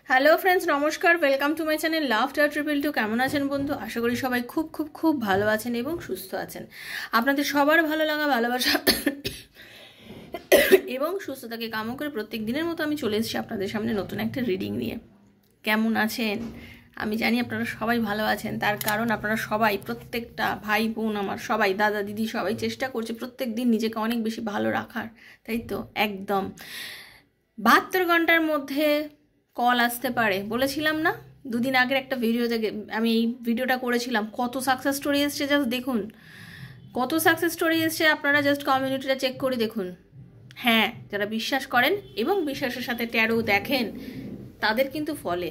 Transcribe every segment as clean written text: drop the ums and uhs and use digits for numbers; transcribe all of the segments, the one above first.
Hello friends, নমস্কার। Welcome to my channel love. কেমন আছেন বন্ধু? আশা করি সবাই খুব খুব খুব ভালো আছেন এবং সুস্থ আছেন। আপনাদের সবার ভালো লাগা, ভালোবাসা এবং সুস্থতাকে কামনা করে প্রত্যেক দিনের মতো আমি চলে এসেছি আপনাদের সামনে নতুন একটা রিডিং নিয়ে। কেমন আছেন? আমি জানি আপনারা সবাই ভালো আছেন, তার কারণ আপনারা সবাই, প্রত্যেকটা ভাই বোন আমার সবাই, দাদা দিদি সবাই চেষ্টা করছে প্রত্যেক দিন নিজেকে অনেক বেশি ভালো রাখার, তাই তো? একদম 72 ঘন্টার মধ্যে কল আসতে পারে বলেছিলাম না? দুদিন আগের একটা ভিডিওতে আমি এই ভিডিওটা করেছিলাম। কত সাকসেস স্টোরি এসছে জাস্ট দেখুন, কত সাকসেস স্টোরি এসছে। আপনারা জাস্ট কমিউনিটিটা চেক করে দেখুন। হ্যাঁ, যারা বিশ্বাস করেন এবং বিশ্বাসের সাথে ট্যারো দেখেন তাদের কিন্তু ফলে,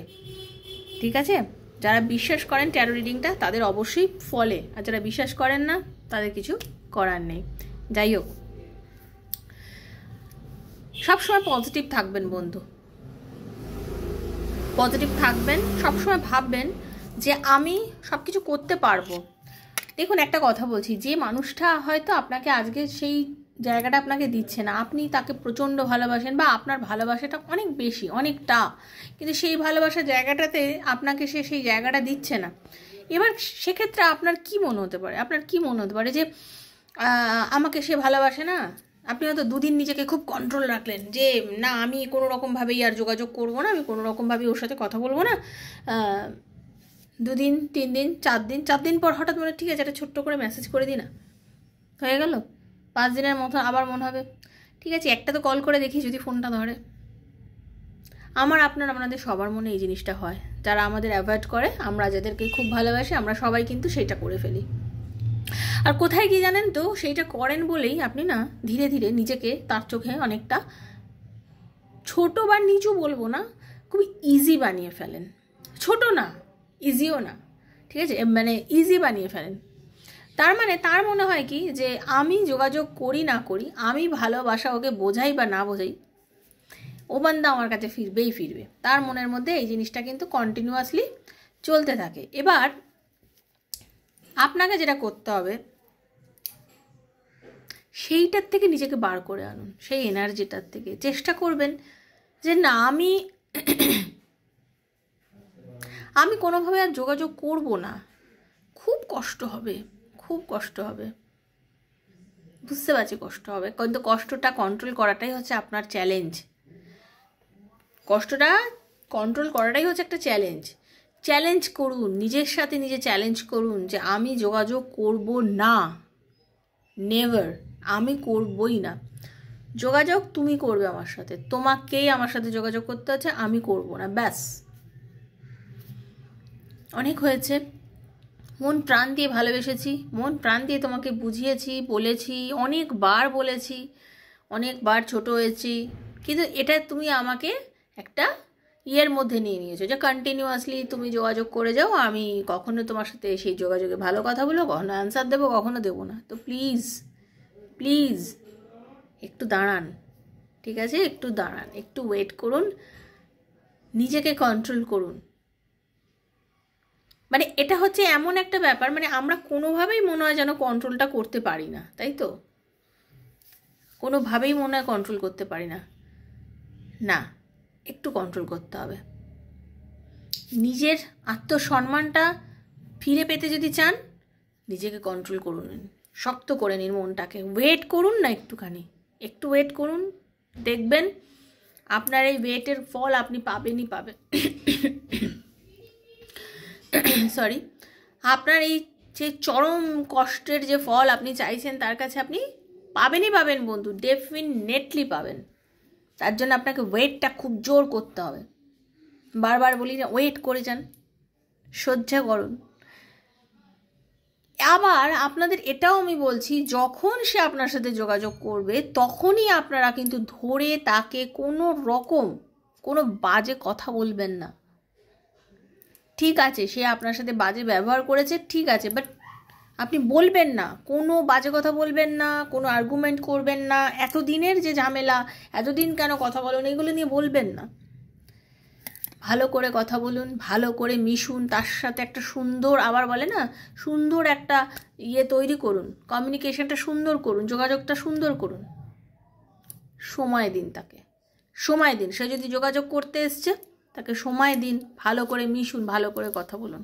ঠিক আছে? যারা বিশ্বাস করেন ট্যারো রিডিংটা তাদের অবশ্যই ফলে, আর যারা বিশ্বাস করেন না তাদের কিছু করার নেই। যাই হোক, সবসময় পজিটিভ থাকবেন বন্ধু, পজিটিভ থাকবেন। সবসময় ভাববেন যে আমি সব কিছু করতে পারবো। দেখুন, একটা কথা বলছি, যে মানুষটা হয়তো আপনাকে আজকে সেই জায়গাটা আপনাকে দিচ্ছে না, আপনি তাকে প্রচণ্ড ভালোবাসেন বা আপনার ভালোবাসাটা অনেক বেশি, অনেকটা, কিন্তু সেই ভালোবাসার জায়গাটাতে আপনাকে সে সেই জায়গাটা দিচ্ছে না। এবার সেক্ষেত্রে আপনার কি মনে হতে পারে? আপনার কি মনে হতে পারে যে আমাকে সে ভালোবাসে না? আপনি হয়তো দুদিন নিজেকে খুব কন্ট্রোল রাখলেন যে না, আমি কোনো রকমভাবেই আর যোগাযোগ করবো না, আমি কোনো রকমভাবেই ওর সাথে কথা বলবো না। 2 দিন 3 দিন 4 দিন পর হঠাৎ মনে ঠিক আছে একটা ছোট্ট করে মেসেজ করে দিই না, হয়ে গেল। 5 দিনের মতো আবার মনে হবে ঠিক আছে একটা তো কল করে দেখি যদি ফোনটা ধরে। আপনাদের সবার মনে এই জিনিসটা হয়। যারা আমাদের অ্যাভয়েড করে, আমরা যাদেরকে খুব ভালোবাসি, আমরা সবাই কিন্তু সেইটা করে ফেলি। আর কোথায় কি জানেন তো, সেইটা করেন বলেই আপনি না ধীরে ধীরে নিজেকে তার চোখে অনেকটা ছোট বা নিচু বলবো না, খুবই ইজি বানিয়ে ফেলেন। ছোট না, ইজিও না, ঠিক আছে, মানে ইজি বানিয়ে ফেলেন। তার মানে তার মনে হয় কি যে আমি যোগাযোগ করি না করি, আমি ভালোবাসা ওকে বোঝাই বা না বোঝাই, ও বান্দা আমার কাছে ফিরবেই ফিরবে। তার মনের মধ্যে এই জিনিসটা কিন্তু কন্টিনিউয়াসলি চলতে থাকে। এবার আপনাকে যেটা করতে হবে, সেইটার থেকে নিজেকে বার করে আনুন, সেই এনার্জিটার থেকে চেষ্টা করবেন যে না, আমি কোনোভাবে আর যোগাযোগ করব না। খুব কষ্ট হবে, খুব কষ্ট হবে, বুঝতে পারছি কষ্ট হবে, কিন্তু কষ্টটা কন্ট্রোল করাটাই হচ্ছে আপনার চ্যালেঞ্জ। কষ্টটা কন্ট্রোল করাটাই হচ্ছে একটা চ্যালেঞ্জ। চ্যালেঞ্জ করুন, নিজের সাথে নিজে চ্যালেঞ্জ করুন যে আমি যোগাযোগ করব না, নেভার, আমি করবই না। যোগাযোগ তুমি করবে আমার সাথে, তোমাকেই আমার সাথে যোগাযোগ করতে হচ্ছে, আমি করব না, ব্যাস। অনেক হয়েছে, মন প্রাণ দিয়ে ভালোবেসেছি, মন প্রাণ দিয়ে তোমাকে বুঝিয়েছি, বলেছি, অনেকবার বলেছি, অনেকবার ছোট হয়েছি, কিন্তু এটা তুমি আমাকে একটা ইয়ের মধ্যে নিয়ে নিয়েছো যে কন্টিনিউয়াসলি তুমি যোগাযোগ করে যাও, আমি কখনো তোমার সাথে সেই যোগাযোগে ভালো কথা বলবো, কখনো অ্যান্সার দেবো, কখনো দেবো না। তো প্লিজ প্লিজ একটু দাঁড়ান, ঠিক আছে? একটু দাঁড়ান, একটু ওয়েট করুন, নিজেকে কন্ট্রোল করুন। মানে এটা হচ্ছে এমন একটা ব্যাপার, মানে আমরা কোনোভাবেই মনে হয় যেন কন্ট্রোলটা করতে পারি না, তাই তো? কোনোভাবেই মনে হয় কন্ট্রোল করতে পারি না। না, একটু কন্ট্রোল করতে হবে। নিজের আত্মসম্মানটা ফিরে পেতে যদি চান, নিজেকে কন্ট্রোল করুন, শক্ত করে নিন মনটাকে, ওয়েট করুন না, একটুখানি একটু ওয়েট করুন, দেখবেন আপনার এই ওয়েটের ফল আপনি পাবেনই পাবেন। সরি, আপনার এই যে চরম কষ্টের যে ফল আপনি চাইছেন তার কাছে আপনি পাবেনই পাবেন বন্ধু, ডেফিনেটলি পাবেন। তার জন্য আপনাকে ওয়েটটা খুব জোর করতে হবে। বারবার বলি না, ওয়েট করে যান, সহ্য করুন। আবার আপনাদের এটাও আমি বলছি, যখন সে আপনার সাথে যোগাযোগ করবে তখনই আপনারা কিন্তু ধরে তাকে কোনো রকম কোনো বাজে কথা বলবেন না। ঠিক আছে, সে আপনার সাথে বাজে ব্যবহার করেছে, ঠিক আছে, বাট আপনি বলবেন না, কোনো বাজে কথা বলবেন না, কোনো আর্গুমেন্ট করবেন না, এতদিনের যে ঝামেলা, এতদিন কেন কথা বলেন, এগুলো নিয়ে বলবেন না। ভালো করে কথা বলুন, ভালো করে মিশুন তার সাথে, একটা সুন্দর, আবার বলে না, সুন্দর একটা ইয়ে তৈরি করুন, কমিউনিকেশনটা সুন্দর করুন, যোগাযোগটা সুন্দর করুন। সময় দিন তাকে, সময় দিন। সে যদি যোগাযোগ করতে এসছে তাকে সময় দিন, ভালো করে মিশুন, ভালো করে কথা বলুন,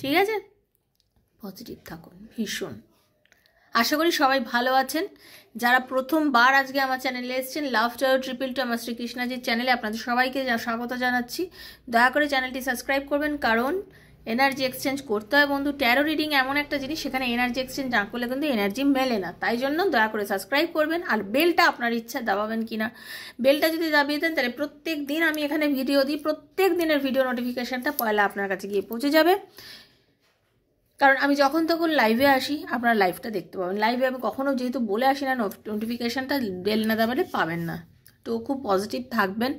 ঠিক আছে? পজিটিভ থাকুন ভীষণ। আশা করি সবাই ভালো আছেন। যারা প্রথমবার আজকে আমার চ্যানেলে এসেছেন, লাভ টু 222 আমার শ্রীকৃষ্ণাজির চ্যানেলে আপনাদের সবাইকে স্বাগত জানাচ্ছি। দয়া করে চ্যানেলটি সাবস্ক্রাইব করবেন, কারণ এনার্জি এক্সচেঞ্জ করতে হয় বন্ধু। ট্যারো রিডিং এমন একটা জিনিস, সেখানে এনার্জি এক্সচেঞ্জ না করলে কিন্তু এনার্জি মেলে না। তাই জন্য দয়া করে সাবস্ক্রাইব করবেন। আর বেলটা আপনার ইচ্ছা দাবাবেন কিনা, বেলটা যদি দাবিয়ে দেন তাহলে প্রত্যেক দিন আমি এখানে ভিডিও দিই, প্রত্যেক দিনের ভিডিও নোটিফিকেশানটা পয়লা আপনার কাছে গিয়ে পৌঁছে যাবে। কারণ আমি যখন তখন লাইভে আসি, আপনারা লাইভটা দেখতে পাবেন। লাইভে আমি কখনও যেহেতু বলে আসি না, নোটিফিকেশানটা বেল না দাবালে পাবেন না। তো খুব পজিটিভ থাকবেন।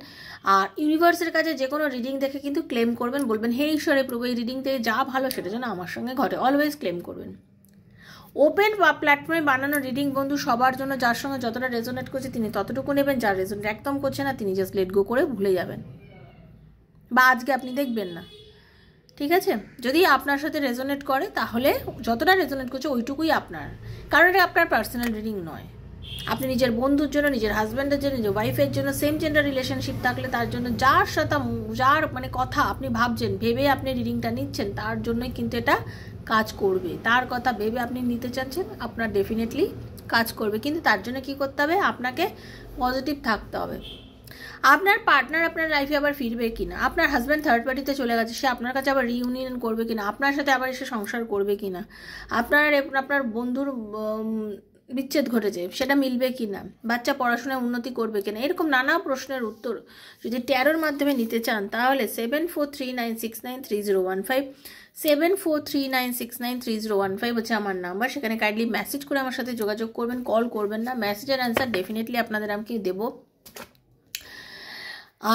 আর ইউনিভার্সের কাছে যে কোনো রিডিং দেখে কিন্তু ক্লেম করবেন, বলবেন হে ঈশ্বরে প্রভু, এই রিডিং থেকে যা ভালো সেটা যেন আমার সঙ্গে ঘটে। অলওয়েজ ক্লেম করবেন। ওপেন প্ল্যাটফর্মে বানানো রিডিং বন্ধু সবার জন্য। যার সঙ্গে যতটা রেজোনেট করছে তিনি ততটুকু নেবেন, যার রেজোনেট একদম করছে না তিনি জাস্ট লেট গো করে ভুলে যাবেন, বা আজকে আপনি দেখবেন না, ঠিক আছে? যদি আপনার সাথে রেজোনেট করে তাহলে যতটা রেজোনেট করছে ওইটুকুই আপনার, কারণ এটা আপনার পার্সোনাল রিডিং নয়। আপনি নিজের বন্ধুর জন্য, নিজের হাজব্যান্ডের জন্য, নিজের ওয়াইফের জন্য, সেম জেন্ডার রিলেশনশিপ থাকলে তার জন্য, যার সাথে যার মানে কথা আপনি ভাবছেন, ভেবে আপনি রিডিংটা নিচ্ছেন, তার জন্যই কিন্তু এটা কাজ করবে। তার কথা ভেবে আপনি নিতে চাচ্ছেন, আপনার ডেফিনেটলি কাজ করবে। কিন্তু তার জন্য কি করতে হবে? আপনাকে পজিটিভ থাকতে হবে। আপনার পার্টনার আপনার লাইফে আবার ফিরবে কিনা, আপনার হাজব্যান্ড থার্ড পার্টিতে চলে গেছে, সে আপনার কাছে আবার রিইউনিয়ন করবে কিনা, আপনার সাথে আবার এসে সংসার করবে কিনা, আপনার বন্ধুর বিচ্ছেদ ঘটেছে সেটা মিলবে কিনা, বাচ্চা পড়াশোনায় উন্নতি করবে কিনা, এরকম নানা প্রশ্নের উত্তর যদি ট্যারোর মাধ্যমে নিতে চান তাহলে 7439693015 7439693015 হচ্ছে আমার নাম্বার। সেখানে কাইন্ডলি মেসেজ করে আমার সাথে যোগাযোগ করবেন, কল করবেন না। মেসেজের অ্যান্সার ডেফিনেটলি আপনাদের আমি দেবো।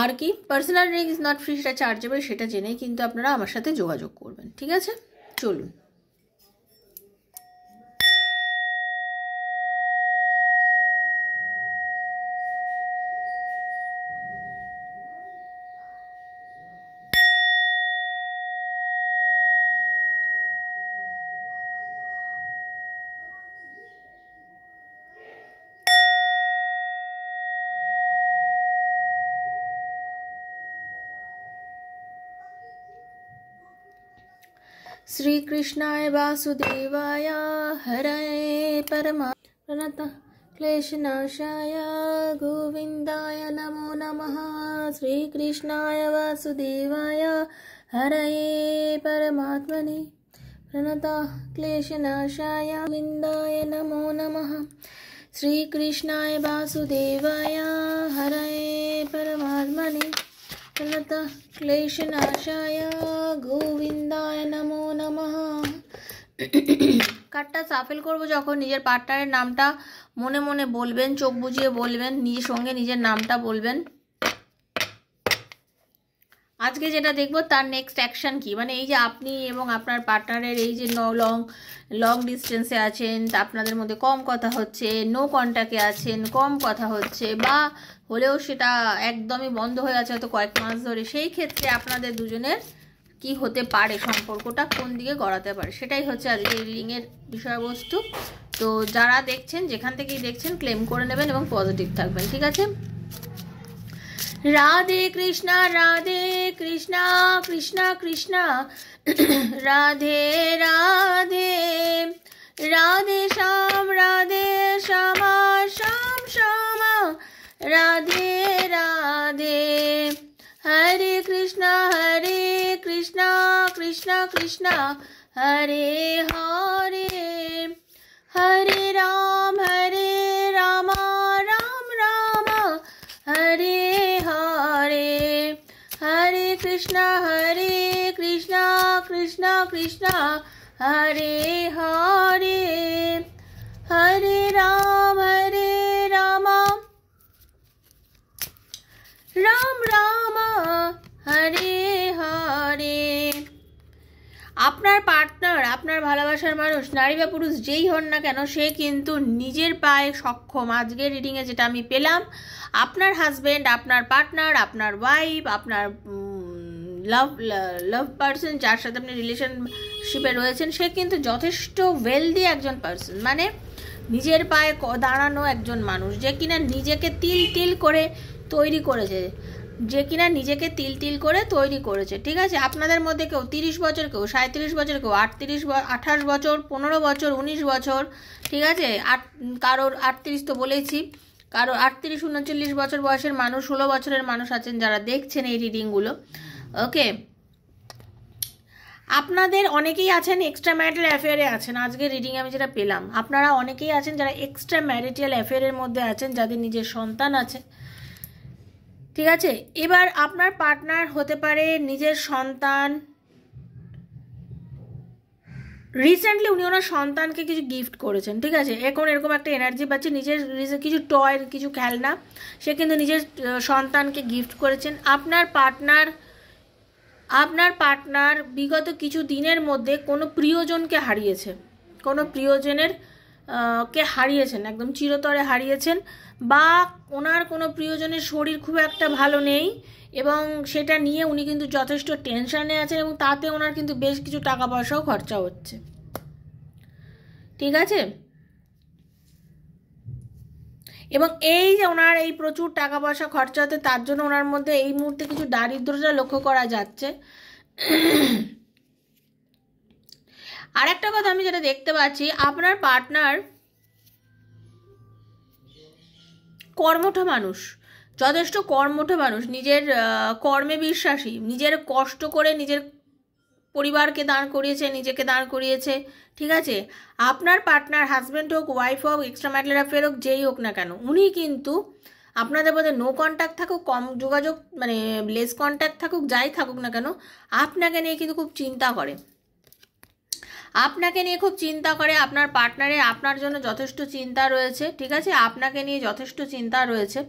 আর কি, personal reading is not free, সেটা চার্জেবল, সেটা জেনেই কিন্তু আপনারা আমার সাথে যোগাযোগ করবেন, ঠিক আছে? চলুন। श्रीकृष्णाय वासुदेवाय हरये परमात्मने क्लेशनाशाय गोविन्दाय नमो नमः। श्रीकृष्णाय वासुदेवाय हरये परमात्मने प्रणतः क्लेशनाशाय गोविन्दाय नमो नमः। श्रीकृष्णाय वासुदेवाय हरये परमात्मने प्रणतः क्लेशनाशाय गोविन्दाय नमो नमः। কার্ডটা সাফেল করবো যখন নিজের পার্টনারের নামটা মনে মনে বলবেন, চোখ বুজিয়ে বলবেন, নিজের সঙ্গে নিজের নামটা বলবেন। আজকে যেটা দেখবো তার নেক্সট অ্যাকশন কি, মানে এই যে আপনি এবং আপনার পার্টনারের এই যে লং ডিস্টেন্সে আছেন, আপনাদের মধ্যে কম কথা হচ্ছে, নো কন্ট্যাক্টে আছেন, কম কথা হচ্ছে, বা হলেও সেটা একদমই বন্ধ হয়ে আছে হয়তো কয়েক মাস ধরে, সেই ক্ষেত্রে আপনাদের দুজনের কি হতে পারে, সম্পর্কটা কোন দিকে গড়াতে পারে, সেটাই হচ্ছে আজকে এই রিডিংয়ের বিষয়বস্তু। তো যারা দেখছেন, যেখান থেকেই দেখছেন, ক্লেম করে নেবেন এবং পজিটিভ থাকবেন, ঠিক আছে? রাধে কৃষ্ণা কৃষ্ণা কৃষ্ণা রাধে রাধে, রাধে শ্যাম শ্যাম শ্যাম, রাধে রাধে, হরে কৃষ্ণ কৃষ্ণ কৃষ্ণ হরে হরে, হরে রাম রাম রাম হরে হরে, হরে কৃষ্ণ কৃষ্ণ কৃষ্ণ হরে হরে, হরে রাম রাম রাম হরে হরে। আপনার পার্টনার, আপনার ভালোবাসার মানুষ, নারী বা পুরুষ যেই হন না কেন, সে কিন্তু নিজের পায়ে সক্ষম। আজকের রিডিংয়ে যেটা আমি পেলাম, আপনার হাজব্যান্ড, আপনার পার্টনার, আপনার ওয়াইফ, আপনার লাভ পার্সন, যার সাথে আপনি রিলেশনশিপে রয়েছেন, সে কিন্তু যথেষ্ট ওয়েলদি একজন পার্সন, মানে নিজের পায়ে দাঁড়ানো একজন মানুষ, যে কিনা নিজেকে তিল তিল করে তৈরি করেছে। যে কিনা নিজেকে তিল তিল করে তৈরি করেছে, ঠিক আছে? আপনাদের মধ্যে কেউ 30 বছর, কেউ 37 বছর, কেউ 28 বছর, 15 বছর, 19 বছর, ঠিক আছে? কারোর 38 তো বলেছি, কারো 38, 39 বছর বয়সের মানুষ, 16 বছরের মানুষ আছেন যারা দেখছেন এই রিডিংগুলো। ওকে, আপনাদের অনেকেই আছেন এক্সট্রা ম্যারিটাল অ্যাফেয়ারে আছেন। আজকের রিডিং আমি যেটা পেলাম, আপনারা অনেকেই আছেন যারা এক্সট্রা ম্যারিটাল অ্যাফেয়ারের মধ্যে আছেন, যাদের নিজের সন্তান আছে, ঠিক আছে? এবার আপনার পার্টনার হতে পারে নিজের সন্তান, রিসেন্টলি উনি ওনার সন্তানকে কিছু গিফট করেছেন, ঠিক আছে? এখন এরকম একটা এনার্জি পাচ্ছি, নিজের কিছু টয়, কিছু খেলনা সে কিন্তু নিজের সন্তানকে গিফট করেছেন। আপনার পার্টনার বিগত কিছু দিনের মধ্যে কোনো প্রিয়জনকে হারিয়েছে, কোনো প্রিয়জনের কে হারিয়েছেন, একদম চিরতরে হারিয়েছেন, বা ওনার কোনো প্রিয়জনের শরীর খুব একটা ভালো নেই এবং সেটা নিয়ে উনি কিন্তু যথেষ্ট টেনশানে আছেন এবং তাতে ওনার কিন্তু বেশ কিছু টাকা পয়সাও খরচা হচ্ছে, ঠিক আছে? এবং এই যে ওনার এই প্রচুর টাকা পয়সা খরচা হতে, তার জন্য ওনার মধ্যে এই মুহূর্তে কিছু দারিদ্রতা লক্ষ্য করা যাচ্ছে। আর একটা কথা আমি যেটা দেখতে পাচ্ছি, আপনার পার্টনার কর্মঠ মানুষ, যথেষ্ট কর্মঠ মানুষ, নিজের কর্মে বিশ্বাসী, নিজের কষ্ট করে নিজের পরিবারকে দাঁড় করিয়েছে, নিজেকে দাঁড় করিয়েছে, ঠিক আছে? আপনার পার্টনার হাজব্যান্ড হোক, ওয়াইফ হোক, এক্সট্রা ম্যারিটাল অ্যাফেয়ার হোক, যেই হোক না কেন, উনি কিন্তু আপনাদের মধ্যে নো কন্ট্যাক্ট থাকুক, কম যোগাযোগ, মানে লেস কন্ট্যাক্ট থাকুক, যাই থাকুক না কেন, আপনাকে নিয়ে কিন্তু খুব চিন্তা করে, আপনাকে নিয়ে খুব চিন্তা করে। আপনার পার্টনারে আপনার জন্য যথেষ্ট চিন্তা রয়েছে, ঠিক আছে? আপনাকে নিয়ে যথেষ্ট চিন্তা রয়েছে,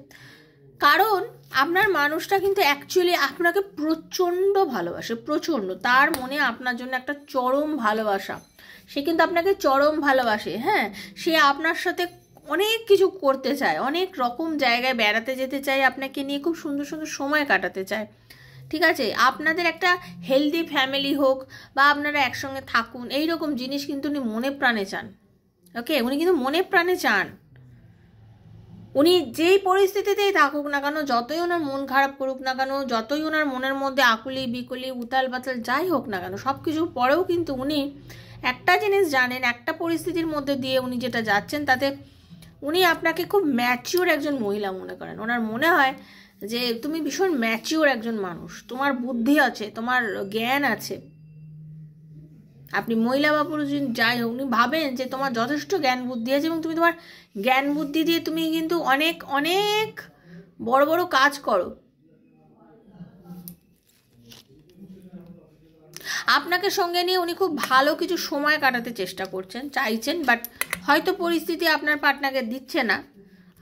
কারণ আপনার মানুষটা কিন্তু অ্যাকচুয়ালি আপনাকে প্রচণ্ড ভালোবাসে, প্রচণ্ড, তার মনে আপনার জন্য একটা চরম ভালোবাসা, সে কিন্তু আপনাকে চরম ভালোবাসে। হ্যাঁ, সে আপনার সাথে অনেক কিছু করতে চায়, অনেক রকম জায়গায় বেড়াতে যেতে চায়, আপনাকে নিয়ে খুব সুন্দর সুন্দর সময় কাটাতে চায়, ঠিক আছে? আপনাদের একটা হেলদি ফ্যামিলি হোক বা আপনারা একসঙ্গে থাকুন, এই রকম জিনিস কিন্তু উনি মনে প্রাণে চান। ওকে, উনি কিন্তু মনে প্রাণে চান। উনি যেই পরিস্থিতিতেই থাকুক না কেন, যতই ওনার মন খারাপ করুক না কেন, যতই ওনার মনের মধ্যে আকুলি বিকুলি উতাল বাতাল যাই হোক না কেন, সব কিছুর পরেও কিন্তু উনি একটা জিনিস জানেন, একটা পরিস্থিতির মধ্যে দিয়ে উনি যেটা যাচ্ছেন তাতে উনি আপনাকে খুব ম্যাচিওর একজন মহিলা মনে করেন। ওনার মনে হয় যে তুমি ভীষণ ম্যাচিওর একজন মানুষ, তোমার বুদ্ধি আছে, তোমার জ্ঞান আছে, আপনি মহিলা বা পুরুষ যাই হোক, উনি ভাবেন যে তোমার যথেষ্ট জ্ঞান বুদ্ধি আছে এবং তুমি তোমার জ্ঞান বুদ্ধি দিয়ে তুমি কিন্তু অনেক অনেক বড় বড় কাজ করো। আপনাকে সঙ্গে নিয়ে উনি খুব ভালো কিছু সময় কাটাতে চেষ্টা করছেন, চাইছেন, বাট হয়তো পরিস্থিতি আপনার পার্টনারকে দিচ্ছে না,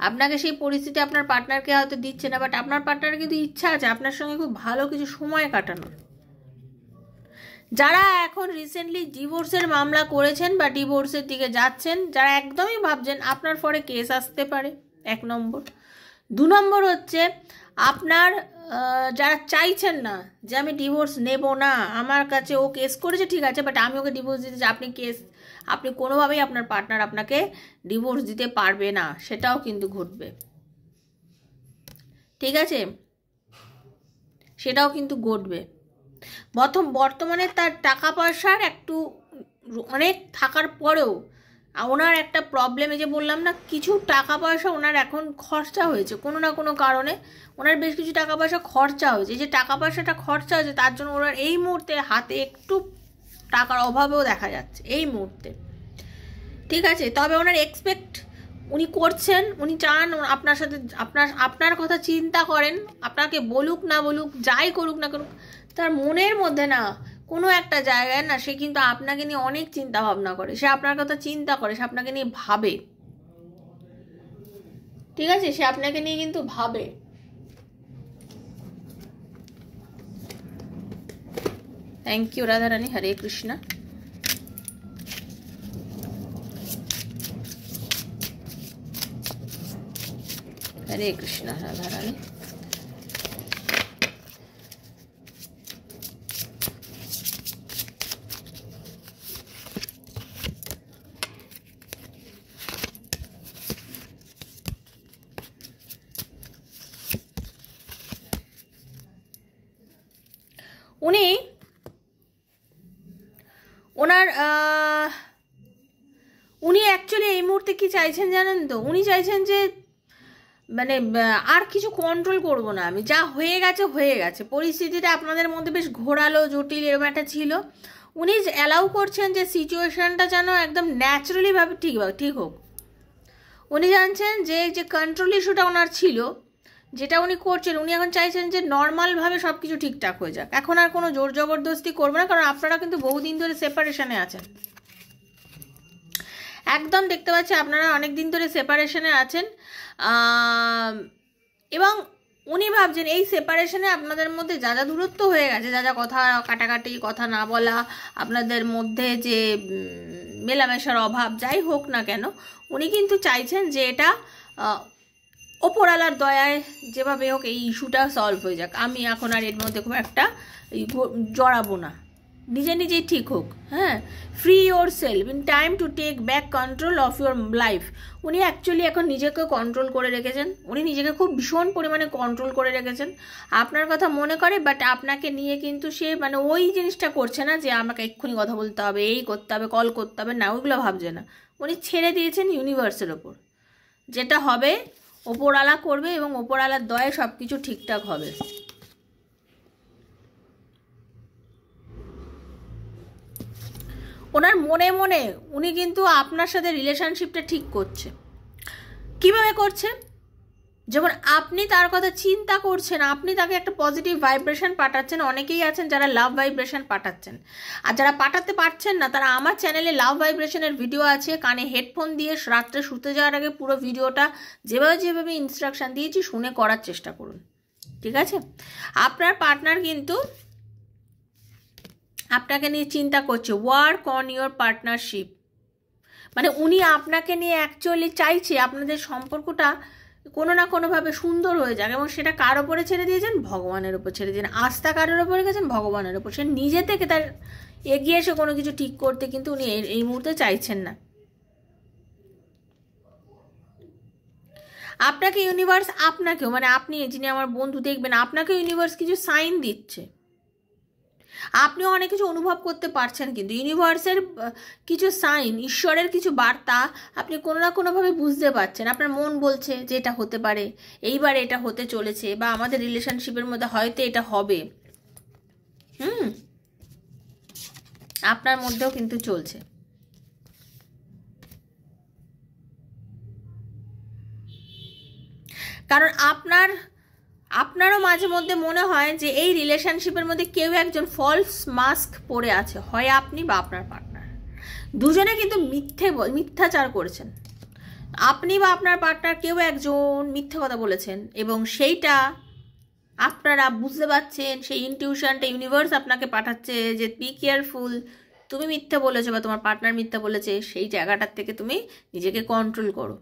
আপনাকে সেই পরিস্থিতি আপনার পার্টনারকে হয়তো দিচ্ছে না, বাট আপনার পার্টনারের কিন্তু ইচ্ছা আছে আপনার সঙ্গে খুব ভালো কিছু সময় কাটানোর। যারা এখন রিসেন্টলি ডিভোর্সের মামলা করেছেন বা ডিভোর্সের দিকে যাচ্ছেন, যারা একদমই ভাবছেন আপনার পরে কেস আসতে পারে, 1 নম্বর। 2 নম্বর হচ্ছে আপনার যারা চাইছেন না যে আমি ডিভোর্স নেব না, আমার কাছে ও কেস করেছে ঠিক আছে, বাট আমি ওকে ডিভোর্স দিতে চাই, আপনি কোনোভাবেই আপনার পার্টনার আপনাকে ডিভোর্স দিতে পারবে না, সেটাও কিন্তু ঘটবে, ঠিক আছে? সেটাও কিন্তু ঘটবে। বর্তমানে তার টাকা পয়সার একটু অনেক থাকার পরেও ওনার একটা প্রবলেম, এই যে বললাম না, কিছু টাকা পয়সা ওনার এখন খরচা হয়েছে কোনো না কোনো কারণে, ওনার বেশ কিছু টাকা পয়সা খরচা হয়েছে। এই যে টাকা পয়সাটা খরচা হয়েছে তার জন্য ওনার এই মুহূর্তে হাতে একটু টাকার অভাবেও দেখা যাচ্ছে এই মুহূর্তে, ঠিক আছে? তবে ওনার এক্সপেক্ট উনি করছেন, উনি চান আপনার সাথে আপনার কথা চিন্তা করেন, আপনাকে বলুক না বলুক, যাই করুক না করুক, তার মনের মধ্যে না কোনো একটা জায়গায় না সে কিন্তু আপনাকে নিয়ে অনেক চিন্তা ভাবনা করে, সে আপনার কথা চিন্তা করে, সে আপনাকে নিয়ে ভাবে, ঠিক আছে? সে আপনাকে নিয়ে কিন্তু ভাবে। থ্যাংক ইউ রাধারানী, হরে কৃষ্ণা। হরে কৃষ্ণ রাধারানী। উনি অ্যাকচুয়ালি এই মুহূর্তে কি চাইছেন জানেন তো? উনি চাইছেন যে মানে আর কিছু কন্ট্রোল করব না আমি, যা হয়ে গেছে হয়ে গেছে। পরিস্থিতিটা আপনাদের মধ্যে বেশ ঘোরালো, জটিল এরকম একটা ছিল। উনি অ্যালাউ করছেন যে সিচুয়েশনটা যেন একদম ন্যাচারালিভাবে ঠিক হোক। উনি জানছেন যে যে কন্ট্রোল ইস্যুটা ওনার ছিল, যেটা উনি করছেন, উনি এখন চাইছেন যে নর্মালভাবে সব কিছু ঠিকঠাক হয়ে যাক। এখন আর কোনো জোর জবরদস্তি করবে না, কারণ আপনারা কিন্তু বহুদিন ধরে সেপারেশনে আছেন। একদম দেখতে পাচ্ছি আপনারা অনেক দিন ধরে সেপারেশনে আছেন, এবং উনি ভাবছেন এই সেপারেশনে আপনাদের মধ্যে যা যা দূরত্ব হয়ে গেছে, যা যা কথা কাটাকাটি, কথা না বলা, আপনাদের মধ্যে যে মেলামেশার অভাব, যাই হোক না কেন, উনি কিন্তু চাইছেন যে এটা ওপরওয়ালার দয়ায় যেভাবে হোক এই ইস্যুটা সলভ হয়ে যাক। আমি এখন আর এর মধ্যে খুব একটা জড়াবো না, নিজেই ঠিক হোক। হ্যাঁ, free yourself in time to take back control of your life. উনি অ্যাকচুয়ালি এখন নিজেকে কন্ট্রোল করে রেখেছেন, উনি নিজেকে খুব ভীষণ পরিমাণে কন্ট্রোল করে রেখেছেন। আপনার কথা মনে করে, বাট আপনাকে নিয়ে কিন্তু সে মানে ওই জিনিসটা করছে না যে আমাকে এক্ষুনি কথা বলতে হবে, এই করতে হবে, কল করতে হবে, না ওইগুলো ভাবছে না। উনি ছেড়ে দিয়েছেন ইউনিভার্সের ওপর, যেটা হবে ওপরওয়ালা করবে এবং ওপরওয়ালার দয়ে সব কিছু ঠিকঠাক হবে। ওনার মনে মনে উনি কিন্তু আপনার সাথে রিলেশনশিপটা ঠিক করছে। কিভাবে করছে? যেমন আপনি তার কথা চিন্তা করছেন, আপনি তাকে একটা পজিটিভ ভাইব্রেশন পাঠাচ্ছেন। অনেকেই আছেন যারা লাভ ভাইব্রেশন পাঠাচ্ছেন, আর যারা পাঠাতে পারছেন না তারা আমার চ্যানেলে লাভ ভাইব্রেশনের ভিডিও আছে, কানে হেডফোন দিয়ে রাত্রে শুতে যাওয়ার আগে পুরো ভিডিওটা যেভাবে ইনস্ট্রাকশন দিয়েছি শুনে করার চেষ্টা করুন, ঠিক আছে? আপনার পার্টনার কিন্তু আপনাকে নিয়ে চিন্তা করছে, ওয়ার্ক অন ইয়োর পার্টনারশিপ। মানে উনি আপনাকে নিয়ে অ্যাকচুয়ালি চাইছে আপনাদের সম্পর্কটা কোনো না কোনোভাবে সুন্দর হয়ে যাক, এবং সেটা কার ওপরে ছেড়ে দিয়েছেন? ভগবানের ওপর ছেড়ে দিয়েছেন। আস্থা কারোর ওপরে গেছেন? ভগবানের ওপর। সে নিজে থেকে তার এগিয়ে এসে কোনো কিছু ঠিক করতে কিন্তু উনি এই মুহূর্তে চাইছেন না। আপনাকে ইউনিভার্স, আপনাকেও মানে আপনি যিনি আমার বন্ধু দেখবেন, আপনাকে ইউনিভার্স কিছু সাইন দিচ্ছে। আপনিও অনেক কিছু অনুভব করতে পারছেন, কিন্তু ইউনিভার্সের কিছু সাইন, ঈশ্বরের কিছু বার্তা আপনি কোনো না কোনোভাবে বুঝতে পারছেন। আপনার মন বলছে যে এটা হতে পারে, এইবার এটা হতে চলেছে, বা আমাদের রিলেশনশিপের মধ্যে হয়তো এটা হবে। আপনার মধ্যেও কিন্তু চলছে। কারণ আপনারও মাঝে মধ্যে মনে হয় যে এই রিলেশনশিপের মধ্যে কেউ একজন ফলস মাস্ক পরে আছে, হয় আপনি বা আপনার পার্টনার। দুজনে কিন্তু মিথ্যাচার করেছেন। আপনি বা আপনার পার্টনার কেউ একজন মিথ্যা কথা বলেছেন, এবং সেইটা আপনারা বুঝতে পারছেন। সেই ইনটিউশনটা ইউনিভার্স আপনাকে পাঠাচ্ছে যে বি কেয়ারফুল, তুমি মিথ্যা বলেছো বা তোমার পার্টনার মিথ্যা বলেছে, সেই জায়গাটার থেকে তুমি নিজেকে কন্ট্রোল করো।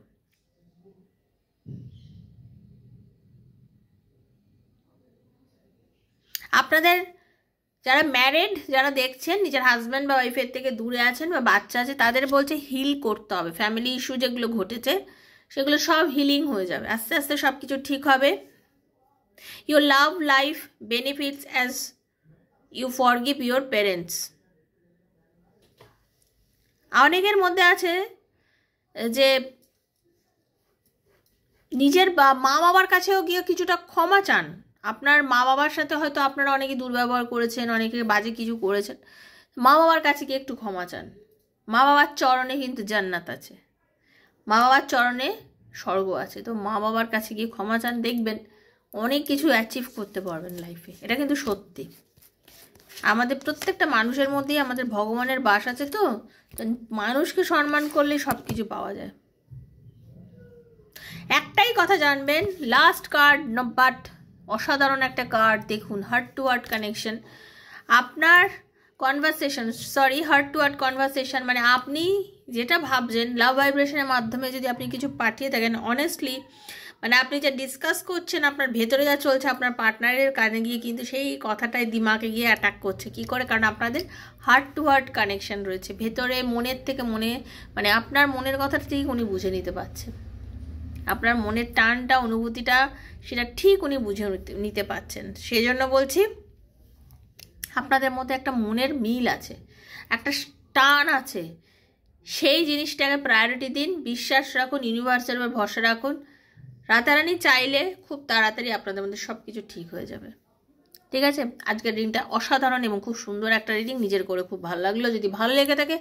আপনাদের যারা ম্যারিড, যারা দেখছেন, নিজের হাজব্যান্ড বা ওয়াইফের থেকে দূরে আছেন বা বাচ্চা আছে, তাদের বলছে হিল করতে হবে। ফ্যামিলি ইস্যু যেগুলো ঘটেছে সেগুলো সব হিলিং হয়ে যাবে, আস্তে আস্তে সব কিছু ঠিক হবে। Your love life benefits as you forgive your parents. অনেকের মধ্যে আছে যে নিজের মা বাবার কাছেও গিয়ে কিছুটা ক্ষমা চান। আপনার মা বাবার সাথে হয়তো আপনারা অনেকে দুর্ব্যবহার করেছেন, অনেকে বাজে কিছু করেছেন, মা বাবার কাছে গিয়ে একটু ক্ষমা চান। মা বাবার চরণে কিন্তু জান্নাত আছে, মা বাবার চরণে স্বর্গ আছে। তো মা বাবার কাছে গিয়ে ক্ষমা চান, দেখবেন অনেক কিছু অ্যাচিভ করতে পারবেন লাইফে। এটা কিন্তু সত্যি। আমাদের প্রত্যেকটা মানুষের মধ্যেই আমাদের ভগবানের বাস আছে, তো মানুষকে সম্মান করলে সব কিছু পাওয়া যায়। একটাই কথা জানবেন, লাস্ট কার্ড বাট অসাধারণ একটা কার্ড দেখুন, হার্ট টু হার্ট কানেকশন। আপনার conversation, heart to heart conversation মানে আপনি যেটা ভাবছেন লাভ ভাইব্রেশনের মাধ্যমে যদি আপনি কিছু পাঠিয়ে থাকেন, অনেস্টলি মানে আপনি যা ডিসকাস করছেন, আপনার ভেতরে যা চলছে, আপনার পার্টনারের কানে গিয়ে কিন্তু সেই কথাটাই দিমাগে গিয়ে অ্যাটাক করছে। কি করে? কারণ আপনাদের হার্ট টু হার্ট কানেকশন রয়েছে। ভেতরে মনের থেকে মনে, মানে আপনার মনের কথাটা ঠিক উনি বুঝে নিতে পারছেন। আপনার মনের টানটা, অনুভূতিটা, সেটা ঠিক উনি বুঝে নিতে পারছেন। সেই জন্য বলছি আপনাদের মধ্যে একটা মনের মিল আছে, একটা টান আছে, সেই জিনিসটাকে প্রায়োরিটি দিন, বিশ্বাস রাখুন, ইউনিভার্সের উপর ভরসা রাখুন। রাতারানি চাইলে খুব তাড়াতাড়ি আপনাদের মধ্যে সব কিছু ঠিক হয়ে যাবে। ঠিক আছে, আজকের রিডিংটা অসাধারণ এবং খুব সুন্দর একটা রিডিং, নিজের করে খুব ভালো লাগলো। যদি ভালো লেগে থাকে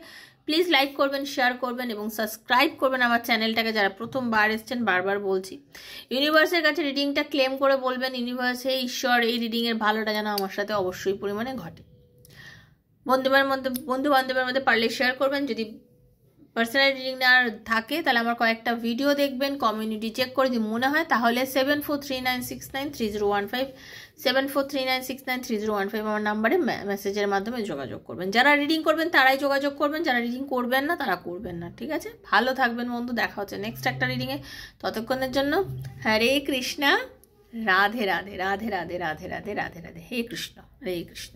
প্লিজ লাইক করবেন, শেয়ার করবেন এবং সাবস্ক্রাইব করবেন আমার চ্যানেলটাকে, যারা প্রথমবার এসছেন। বারবার বলছি, ইউনিভার্সের কাছে রিডিংটা ক্লেম করে বলবেন, ইউনিভার্স, হে ঈশ্বর, এই রিডিংয়ের ভালোটা যেন আমার সাথে অবশ্যই পরিমাণে ঘটে। বন্ধু বান্ধবের মধ্যে পারলে শেয়ার করবেন। যদি পার্সোনাল রিডিং না থাকে তাহলে আমার কয়েকটা ভিডিও দেখবেন, কমিউনিটি চেক করে যদি মনে হয় তাহলে 7439693015 7439693015 আমার নাম্বারে মেসেজের মাধ্যমে যোগাযোগ করবেন। যারা রিডিং করবেন তারাই যোগাযোগ করবেন, যারা রিডিং করবেন না তারা করবেন না। ঠিক আছে, ভালো থাকবেন বন্ধু, দেখা হচ্ছে নেক্সট একটা রিডিংয়ে। ততক্ষণের জন্য হরে কৃষ্ণা, রাধে রাধে, রাধে রাধে, রাধে রাধে, রাধে রাধে, হে কৃষ্ণ, হরে কৃষ্ণ।